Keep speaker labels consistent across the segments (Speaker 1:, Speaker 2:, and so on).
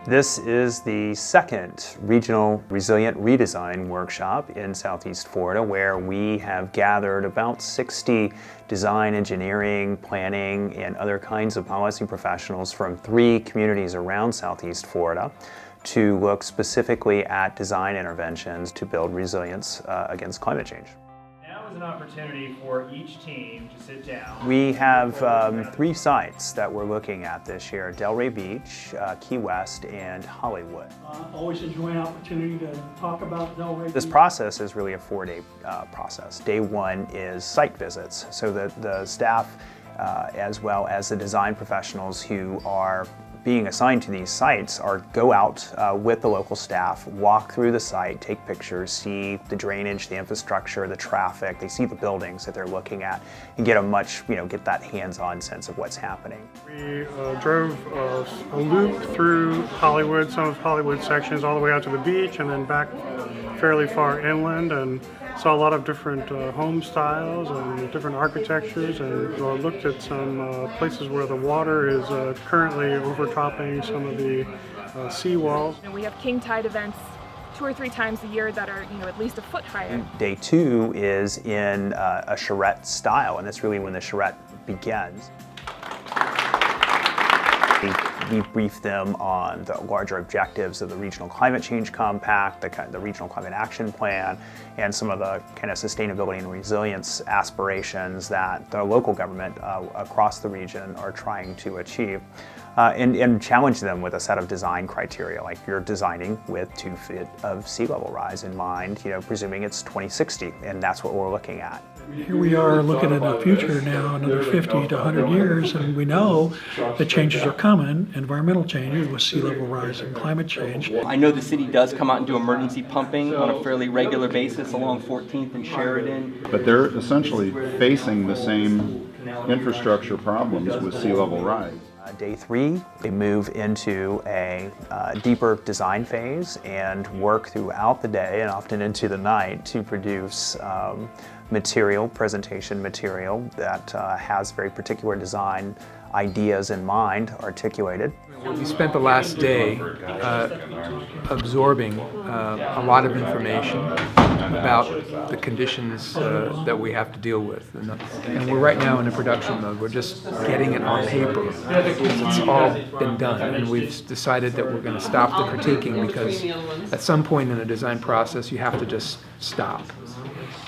Speaker 1: This is the second Regional Resilient Redesign workshop in Southeast Florida, where we have gathered about 60 design, engineering, planning, and other kinds of policy professionals from 3 communities around Southeast Florida to look specifically at design interventions to build resilience against climate change.
Speaker 2: Now is an opportunity for each team to sit down.
Speaker 1: We have 3 sites that we're looking at this year: Delray Beach, Key West, and Hollywood.
Speaker 3: Always enjoy an opportunity to talk about Delray.
Speaker 1: This process is really a 4-day process. Day 1 is site visits, so that the staff as well as the design professionals who are being assigned to these sites go out with the local staff, walk through the site, take pictures, see the drainage, the infrastructure, the traffic. They see the buildings that they're looking at and get get that hands-on sense of what's happening.
Speaker 4: We drove a loop through Hollywood, some of Hollywood sections, all the way out to the beach and then back fairly far inland, and saw a lot of different home styles and different architectures, and looked at some places where the water is currently overtopping some of the seawalls.
Speaker 5: And we have king tide events 2 or 3 times a year that are at least a foot higher.
Speaker 1: Day 2 is in a charrette style, and that's really when the charrette begins. We brief them on the larger objectives of the Regional Climate Change Compact, the Regional Climate Action Plan, and some of the kind of sustainability and resilience aspirations that the local government across the region are trying to achieve. And challenge them with a set of design criteria, like you're designing with 2 feet of sea level rise in mind, presuming it's 2060, and that's what we're looking at.
Speaker 3: Here we are looking at a future now, another 50 to 100 years, and we know that changes are coming, environmental changes with sea level rise and climate change.
Speaker 6: I know the city does come out and do emergency pumping on a fairly regular basis along 14th and Sheridan.
Speaker 7: But they're essentially facing the same infrastructure problems with sea level rise.
Speaker 1: Day 3, they move into a deeper design phase and work throughout the day and often into the night to produce presentation material that has very particular design ideas in mind articulated.
Speaker 8: We spent the last day absorbing a lot of information about the conditions that we have to deal with. And we're right now in a production mode. We're just getting it on paper. It's all been done, and we've decided that we're going to stop the critiquing, because at some point in the design process you have to just stop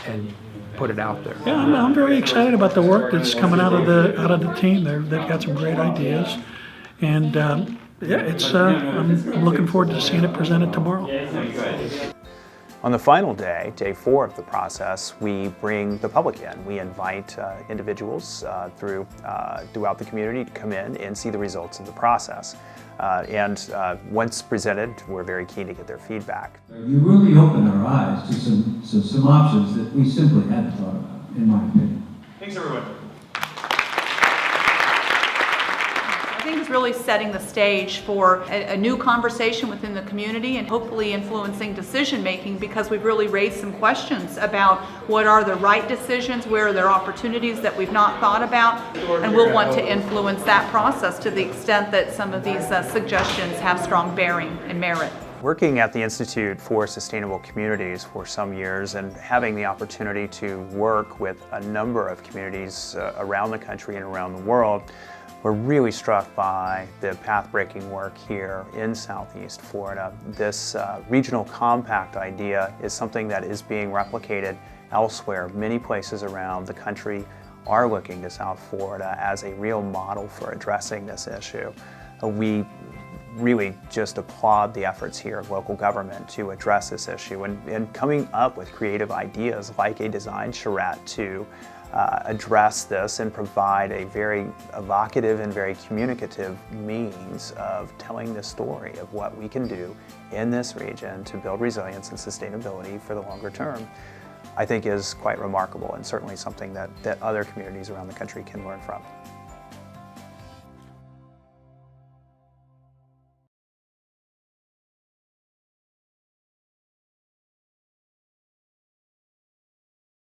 Speaker 8: and put it out there.
Speaker 3: Yeah, I'm very excited about the work that's coming out of the team. They've got some great ideas, and I'm looking forward to seeing it presented tomorrow.
Speaker 1: On the final day, day 4 of the process, we bring the public in. We invite individuals throughout the community to come in and see the results of the process. Once presented, we're very keen to get their feedback.
Speaker 9: You really open our eyes to some options that we simply hadn't thought about, in my opinion.
Speaker 2: Thanks, everyone.
Speaker 10: I think it's really setting the stage for a new conversation within the community and hopefully influencing decision making, because we've really raised some questions about what are the right decisions, where are there opportunities that we've not thought about, and we'll want to influence that process to the extent that some of these suggestions have strong bearing and merit.
Speaker 1: Working at the Institute for Sustainable Communities for some years and having the opportunity to work with a number of communities around the country and around the world, we're really struck by the path-breaking work here in Southeast Florida. This regional compact idea is something that is being replicated elsewhere. Many places around the country are looking to South Florida as a real model for addressing this issue. We really just applaud the efforts here of local government to address this issue and coming up with creative ideas like a design charrette to address this and provide a very evocative and very communicative means of telling the story of what we can do in this region to build resilience and sustainability for the longer term, I think is quite remarkable, and certainly something that other communities around the country can learn from.